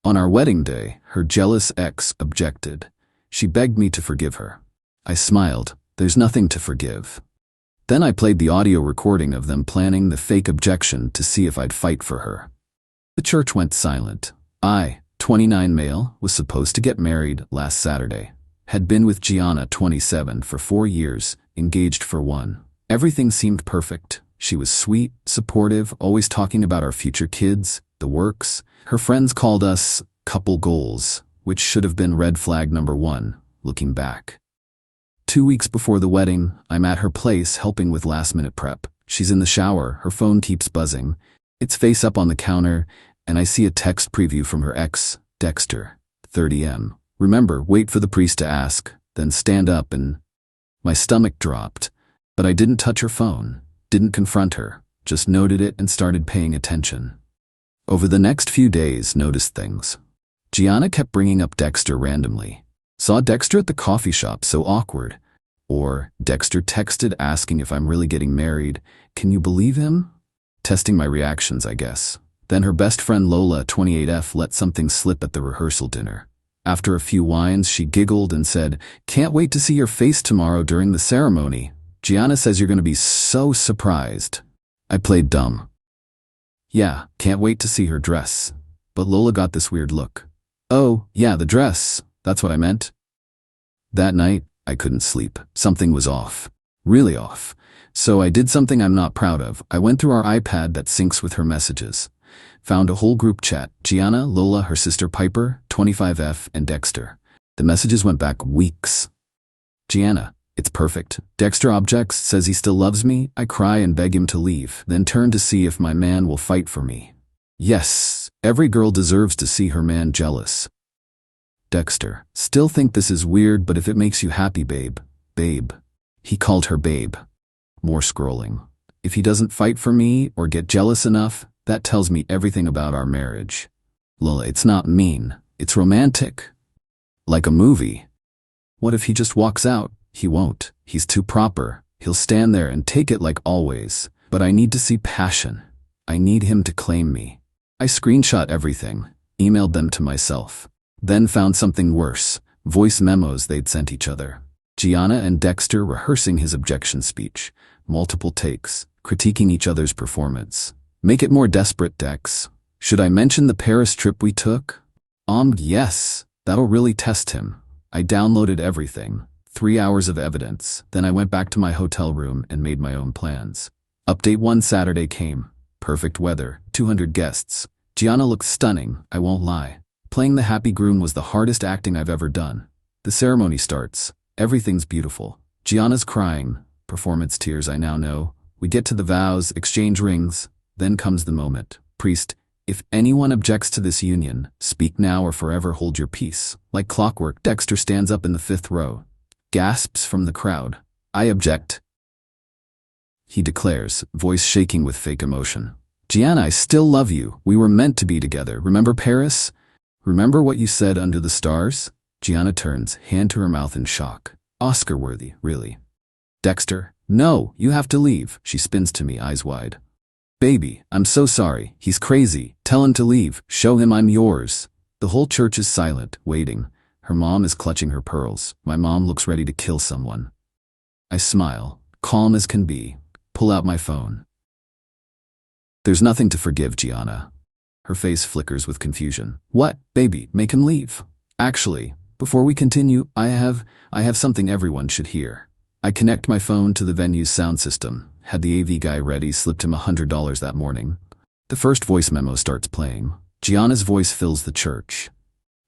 On our wedding day, her jealous ex objected. She begged me to forgive her. I smiled. There's nothing to forgive. Then I played the audio recording of them planning the fake objection to see if I'd fight for her. The church went silent. I, 29 male, was supposed to get married last Saturday. Had been with Gianna, 27, for 4 years, engaged for 1. Everything seemed perfect. She was sweet, supportive, always talking about our future kids, the works. Her friends called us couple goals, which should have been red flag number 1, looking back. 2 weeks before the wedding, I'm at her place helping with last-minute prep. She's in the shower, her phone keeps buzzing. It's face up on the counter, and I see a text preview from her ex, Dexter, 30M. Remember, wait for the priest to ask, then stand up and... My stomach dropped, but I didn't touch her phone, didn't confront her, just noted it and started paying attention. Over the next few days, noticed things. Gianna kept bringing up Dexter randomly. Saw Dexter at the coffee shop, so awkward. Or, Dexter texted asking if I'm really getting married. Can you believe him? Testing my reactions, I guess. Then her best friend Lola, 28F, let something slip at the rehearsal dinner. After a few wines, she giggled and said, "Can't wait to see your face tomorrow during the ceremony. Gianna says you're going to be so surprised." I played dumb. Yeah, can't wait to see her dress. But Lola got this weird look. Oh, yeah, the dress. That's what I meant. That night, I couldn't sleep. Something was off. Really off. So I did something I'm not proud of. I went through our iPad that syncs with her messages. Found a whole group chat. Gianna, Lola, her sister Piper, 25F, and Dexter. The messages went back weeks. Gianna, it's perfect. Dexter objects, says he still loves me. I cry and beg him to leave, then turn to see if my man will fight for me. Yes, every girl deserves to see her man jealous. Dexter, still think this is weird, but if it makes you happy, babe. Babe. He called her babe. More scrolling. If he doesn't fight for me or get jealous enough, that tells me everything about our marriage. Lola, it's not mean. It's romantic. Like a movie. What if he just walks out? He won't. He's too proper. He'll stand there and take it like always. But I need to see passion. I need him to claim me. I screenshot everything, emailed them to myself. Then found something worse, voice memos they'd sent each other. Gianna and Dexter rehearsing his objection speech, multiple takes, critiquing each other's performance. Make it more desperate, Dex. Should I mention the Paris trip we took? Yes, that'll really test him. I downloaded everything, 3 hours of evidence. Then I went back to my hotel room and made my own plans. Update 1 Saturday came. Perfect weather, 200 guests. Gianna looked stunning, I won't lie. Playing the happy groom was the hardest acting I've ever done. The ceremony starts. Everything's beautiful. Gianna's crying. Performance tears, I now know. We get to the vows, exchange rings. Then comes the moment. Priest, if anyone objects to this union, speak now or forever hold your peace. Like clockwork, Dexter stands up in the 5th row. Gasps from the crowd. I object. He declares, voice shaking with fake emotion. Gianna, I still love you. We were meant to be together. Remember Paris? Remember what you said under the stars? Gianna turns, hand to her mouth in shock. Oscar-worthy, really. Dexter, no, you have to leave. She spins to me, eyes wide. Baby, I'm so sorry. He's crazy. Tell him to leave. Show him I'm yours. The whole church is silent, waiting. Her mom is clutching her pearls. My mom looks ready to kill someone. I smile, calm as can be. Pull out my phone. There's nothing to forgive, Gianna. Her face flickers with confusion. What, baby, make him leave. Actually, before we continue, I have something everyone should hear. I connect my phone to the venue's sound system. Had the AV guy ready, slipped him $100 that morning. The first voice memo starts playing. Gianna's voice fills the church.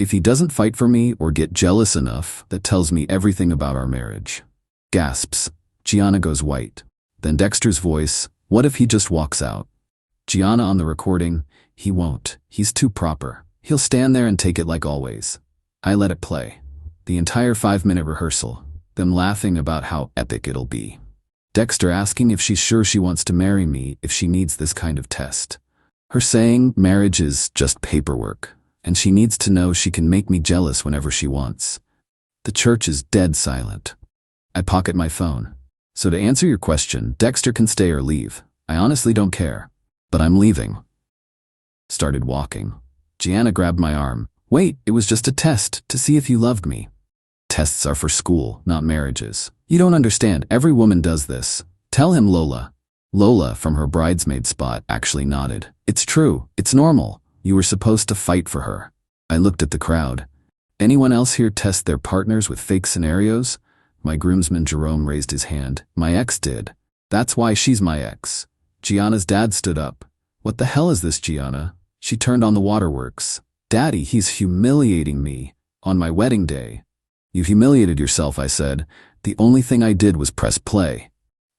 If he doesn't fight for me or get jealous enough, that tells me everything about our marriage. Gasps. Gianna goes white. Then Dexter's voice, what if he just walks out? Gianna on the recording, he won't. He's too proper. He'll stand there and take it like always. I let it play. The entire 5-minute rehearsal. Them laughing about how epic it'll be. Dexter asking if she's sure she wants to marry me if she needs this kind of test. Her saying marriage is just paperwork, and she needs to know she can make me jealous whenever she wants. The church is dead silent. I pocket my phone. So to answer your question, Dexter can stay or leave. I honestly don't care. But I'm leaving. Started walking. Gianna grabbed my arm. Wait, it was just a test to see if you loved me. Tests are for school, not marriages. You don't understand. Every woman does this. Tell him, Lola. Lola, from her bridesmaid spot, actually nodded. It's true. It's normal. You were supposed to fight for her. I looked at the crowd. Anyone else here test their partners with fake scenarios? My groomsman Jerome raised his hand. My ex did. That's why she's my ex. Gianna's dad stood up. What the hell is this, Gianna? She turned on the waterworks. Daddy, he's humiliating me. On my wedding day. You've humiliated yourself, I said. The only thing I did was press play.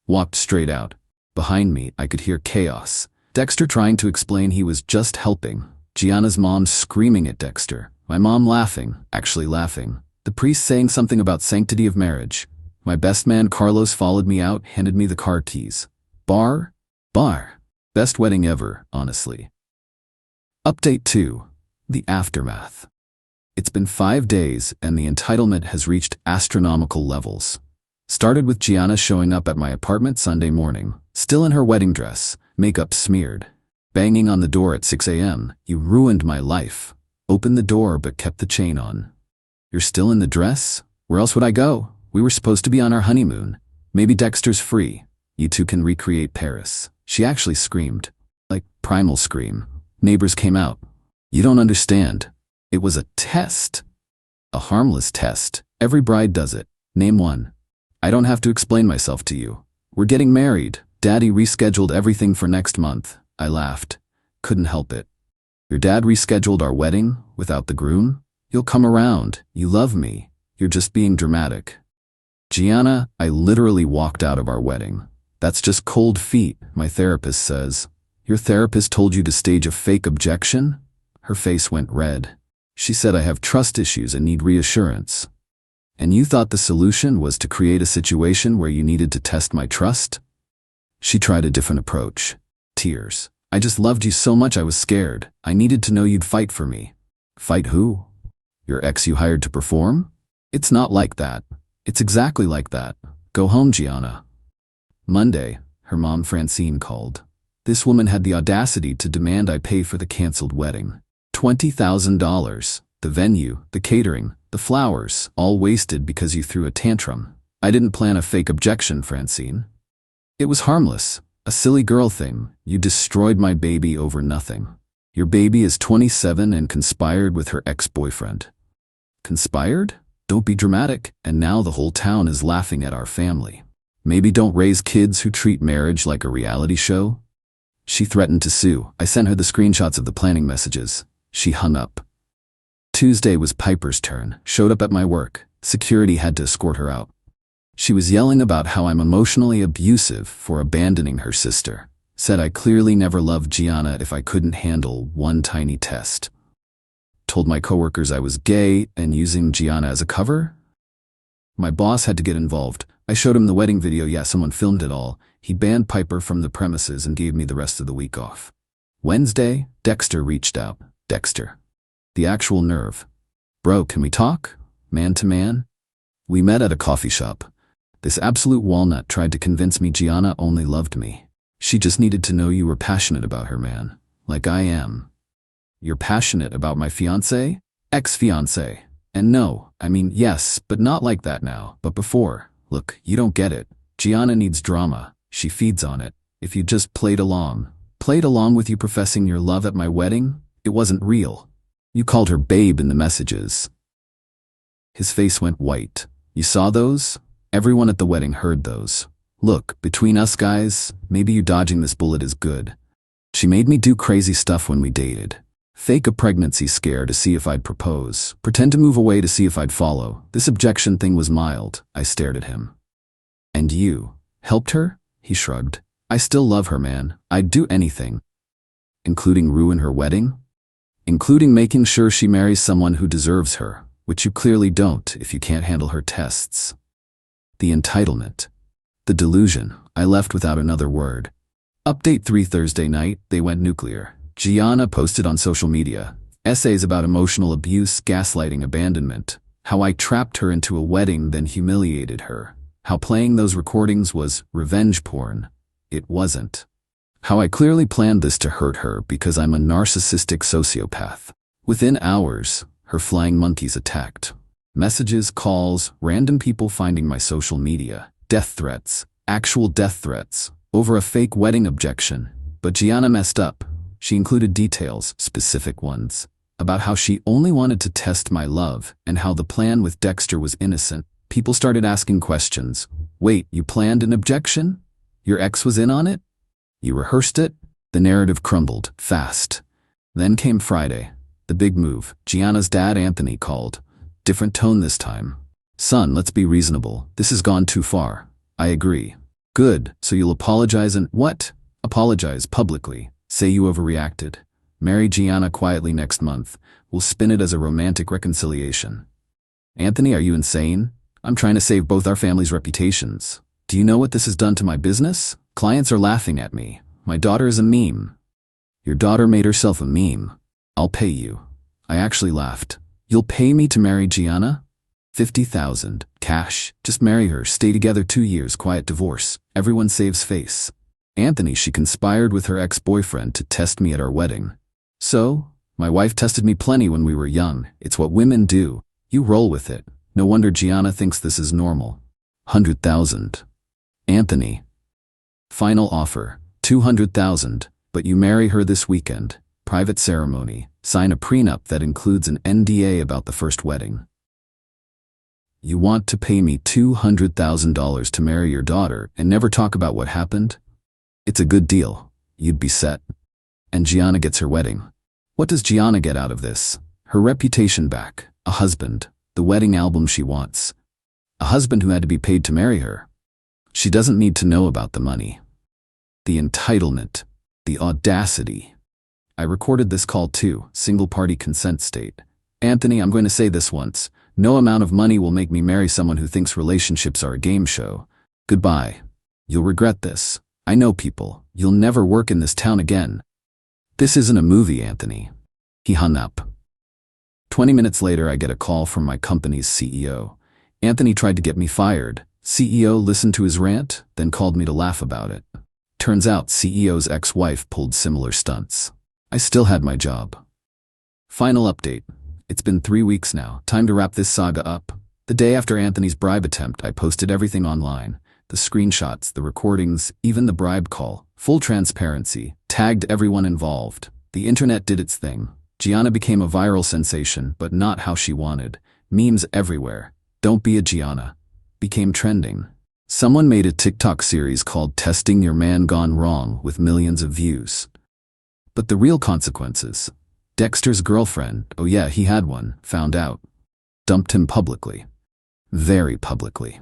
Walked straight out. Behind me, I could hear chaos. Dexter trying to explain he was just helping. Gianna's mom screaming at Dexter. My mom laughing, actually laughing. The priest saying something about sanctity of marriage. My best man Carlos followed me out, handed me the car keys. Bar? Best wedding ever, honestly. Update 2. The aftermath. It's been 5 days and the entitlement has reached astronomical levels. Started with Gianna showing up at my apartment Sunday morning, still in her wedding dress, makeup smeared. Banging on the door at 6 a.m. You ruined my life. Opened the door but kept the chain on. You're still in the dress? Where else would I go? We were supposed to be on our honeymoon. Maybe Dexter's free. You two can recreate Paris. She actually screamed. Like primal scream. Neighbors came out. You don't understand. It was a test. A harmless test. Every bride does it. Name one. I don't have to explain myself to you. We're getting married. Daddy rescheduled everything for next month. I laughed. Couldn't help it. Your dad rescheduled our wedding without the groom? You'll come around. You love me. You're just being dramatic. Gianna, I literally walked out of our wedding. That's just cold feet, my therapist says. Your therapist told you to stage a fake objection? Her face went red. She said I have trust issues and need reassurance. And you thought the solution was to create a situation where you needed to test my trust? She tried a different approach. Tears. I just loved you so much I was scared. I needed to know you'd fight for me. Fight who? Your ex you hired to perform? It's not like that. It's exactly like that. Go home, Gianna. Monday, her mom Francine called. This woman had the audacity to demand I pay for the canceled wedding. $20,000. The venue, the catering, the flowers, all wasted because you threw a tantrum. I didn't plan a fake objection, Francine. It was harmless. A silly girl thing. You destroyed my baby over nothing. Your baby is 27 and conspired with her ex-boyfriend. Conspired? Don't be dramatic. And now the whole town is laughing at our family. Maybe don't raise kids who treat marriage like a reality show? She threatened to sue. I sent her the screenshots of the planning messages. She hung up. Tuesday was Piper's turn. Showed up at my work. Security had to escort her out. She was yelling about how I'm emotionally abusive for abandoning her sister. Said I clearly never loved Gianna if I couldn't handle one tiny test. Told my coworkers I was gay and using Gianna as a cover? My boss had to get involved. I showed him the wedding video. Yeah, someone filmed it all. He banned Piper from the premises and gave me the rest of the week off. Wednesday, Dexter reached out. Dexter. The actual nerve. Bro, can we talk? Man to man? We met at a coffee shop. This absolute walnut tried to convince me Gianna only loved me. She just needed to know you were passionate about her, man. Like I am. You're passionate about my fiancé? Ex-fiancé. And no, I mean yes, but not like that now, but before. Look, you don't get it. Gianna needs drama. She feeds on it. If you just played along with you professing your love at my wedding, it wasn't real. You called her babe in the messages. His face went white. You saw those? Everyone at the wedding heard those. Look, between us guys, maybe you dodging this bullet is good. She made me do crazy stuff when we dated. Fake a pregnancy scare to see if I'd propose. Pretend to move away to see if I'd follow. This objection thing was mild. I stared at him. And you? Helped her? He shrugged. I still love her, man. I'd do anything. Including ruin her wedding? Including making sure she marries someone who deserves her, which you clearly don't if you can't handle her tests. The entitlement. The delusion. I left without another word. Update 3 Thursday night, they went nuclear. Gianna posted on social media. Essays about emotional abuse, gaslighting, abandonment. How I trapped her into a wedding, then humiliated her. How playing those recordings was revenge porn. It wasn't. How I clearly planned this to hurt her because I'm a narcissistic sociopath. Within hours, her flying monkeys attacked. Messages, calls, random people finding my social media, death threats, actual death threats, over a fake wedding objection. But Gianna messed up. She included details, specific ones, about how she only wanted to test my love and how the plan with Dexter was innocent. People started asking questions. Wait, you planned an objection? Your ex was in on it? You rehearsed it? The narrative crumbled, fast. Then came Friday. The big move. Gianna's dad, Anthony, called. Different tone this time. Son, let's be reasonable. This has gone too far. I agree. Good, so you'll apologize and what? Apologize publicly. Say you overreacted. Marry Gianna quietly next month. We'll spin it as a romantic reconciliation. Anthony, are you insane? I'm trying to save both our families' reputations. Do you know what this has done to my business? Clients are laughing at me. My daughter is a meme. Your daughter made herself a meme. I'll pay you. I actually laughed. You'll pay me to marry Gianna? 50,000, cash. Just marry her, stay together 2 years, quiet divorce. Everyone saves face. Anthony, she conspired with her ex-boyfriend to test me at our wedding. So, my wife tested me plenty when we were young. It's what women do. You roll with it. No wonder Gianna thinks this is normal. 100,000. Anthony. Final offer, 200,000, but you marry her this weekend. Private ceremony. Sign a prenup that includes an NDA about the first wedding. You want to pay me $200,000 to marry your daughter and never talk about what happened? It's a good deal. You'd be set. And Gianna gets her wedding. What does Gianna get out of this? Her reputation back, a husband, the wedding album she wants, a husband who had to be paid to marry her. She doesn't need to know about the money. The entitlement, the audacity. I recorded this call too, single-party consent state. Anthony, I'm going to say this once. No amount of money will make me marry someone who thinks relationships are a game show. Goodbye. You'll regret this. I know people. You'll never work in this town again. This isn't a movie, Anthony. He hung up. 20 minutes later, I get a call from my company's CEO. Anthony tried to get me fired. CEO listened to his rant, then called me to laugh about it. Turns out CEO's ex-wife pulled similar stunts. I still had my job. Final update. It's been 3 weeks now. Time to wrap this saga up. The day after Anthony's bribe attempt, I posted everything online. The screenshots, the recordings, even the bribe call. Full transparency. Tagged everyone involved. The internet did its thing. Gianna became a viral sensation, but not how she wanted. Memes everywhere. Don't be a Gianna. Became trending. Someone made a TikTok series called Testing Your Man Gone Wrong with millions of views. But the real consequences. Dexter's girlfriend, oh yeah, he had one, found out. Dumped him publicly. Very publicly.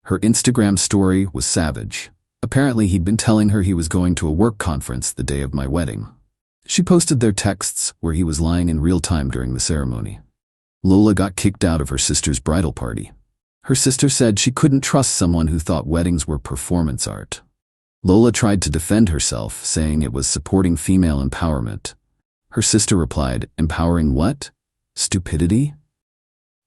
Her Instagram story was savage. Apparently he'd been telling her he was going to a work conference the day of my wedding. She posted their texts where he was lying in real time during the ceremony. Lola got kicked out of her sister's bridal party. Her sister said she couldn't trust someone who thought weddings were performance art. Lola tried to defend herself, saying it was supporting female empowerment. Her sister replied, empowering what? Stupidity?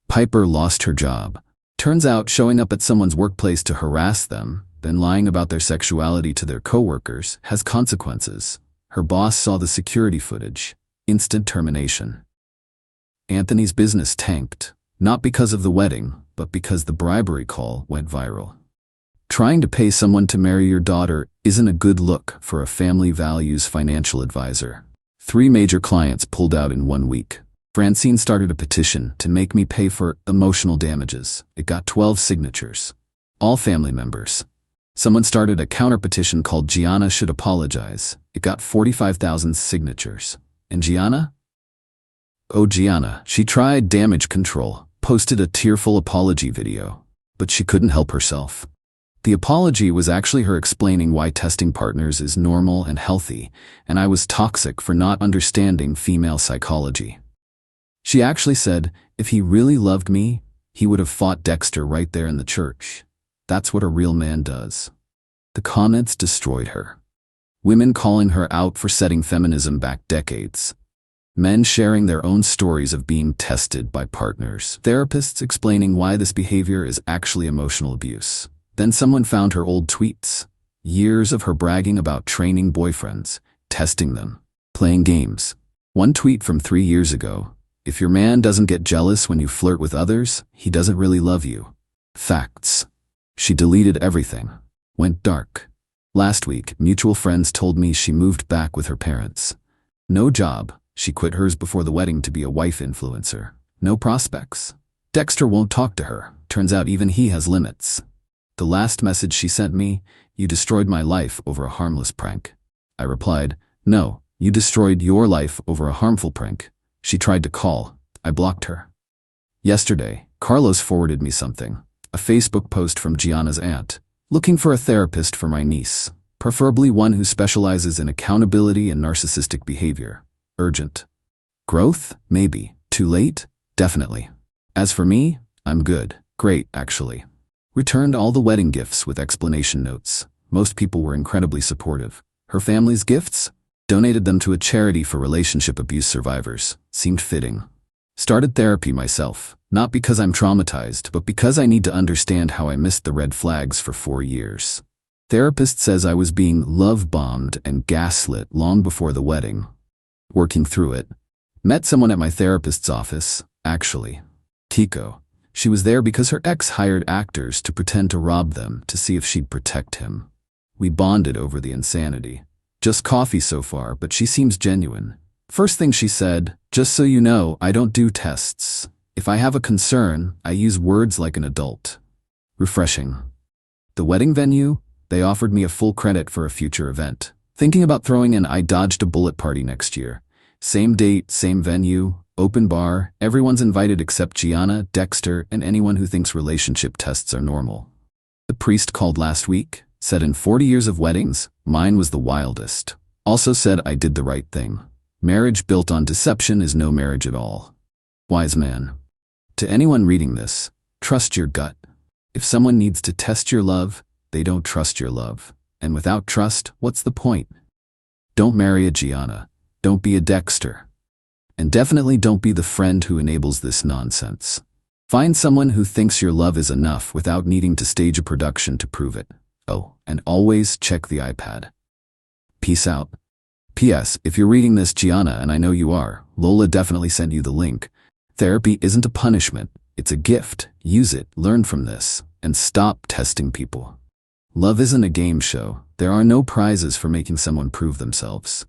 Piper lost her job. Turns out showing up at someone's workplace to harass them, then lying about their sexuality to their coworkers, has consequences. Her boss saw the security footage. Instant termination. Anthony's business tanked, not because of the wedding, but because the bribery call went viral. Trying to pay someone to marry your daughter isn't a good look for a family values financial advisor. 3 major clients pulled out in 1 week. Francine started a petition to make me pay for emotional damages. It got 12 signatures. All family members. Someone started a counter-petition called Gianna Should Apologize. It got 45,000 signatures. And Gianna? Oh, Gianna. She tried damage control, posted a tearful apology video, but she couldn't help herself. The apology was actually her explaining why testing partners is normal and healthy, and I was toxic for not understanding female psychology. She actually said, if he really loved me, he would have fought Dexter right there in the church. That's what a real man does. The comments destroyed her. Women calling her out for setting feminism back decades. Men sharing their own stories of being tested by partners. Therapists explaining why this behavior is actually emotional abuse. Then someone found her old tweets. Years of her bragging about training boyfriends, testing them, playing games. One tweet from 3 years ago. If your man doesn't get jealous when you flirt with others, he doesn't really love you. Facts. She deleted everything. Went dark. Last week, mutual friends told me she moved back with her parents. No job. She quit hers before the wedding to be a wife influencer. No prospects. Dexter won't talk to her. Turns out even he has limits. The last message she sent me, "You destroyed my life over a harmless prank." I replied, "No, you destroyed your life over a harmful prank." She tried to call. I blocked her. Yesterday, Carlos forwarded me something. A Facebook post from Gianna's aunt. Looking for a therapist for my niece. Preferably one who specializes in accountability and narcissistic behavior. Urgent. Growth? Maybe. Too late? Definitely. As for me, I'm good. Great, actually. Returned all the wedding gifts with explanation notes. Most people were incredibly supportive. Her family's gifts? Donated them to a charity for relationship abuse survivors. Seemed fitting. Started therapy myself, not because I'm traumatized, but because I need to understand how I missed the red flags for 4 years. Therapist says I was being love-bombed and gaslit long before the wedding. Working through it. Met someone at my therapist's office, actually. Tico. She was there because her ex hired actors to pretend to rob them to see if she'd protect him. We bonded over the insanity. Just coffee so far, but she seems genuine. First thing she said, "Just so you know, I don't do tests. If I have a concern, I use words like an adult." Refreshing. The wedding venue? They offered me a full credit for a future event. Thinking about throwing an I dodged a bullet party next year. Same date, same venue, open bar, everyone's invited except Gianna, Dexter, and anyone who thinks relationship tests are normal. The priest called last week, said in 40 years of weddings, mine was the wildest. Also said I did the right thing. Marriage built on deception is no marriage at all. Wise man. To anyone reading this, trust your gut. If someone needs to test your love, they don't trust your love. And without trust, what's the point? Don't marry a Gianna. Don't be a Dexter. And definitely don't be the friend who enables this nonsense. Find someone who thinks your love is enough without needing to stage a production to prove it. Oh, and always check the iPad. Peace out. P.S. If you're reading this, Gianna, and I know you are, Lola definitely sent you the link. Therapy isn't a punishment. It's a gift. Use it, learn from this, and stop testing people. Love isn't a game show. There are no prizes for making someone prove themselves.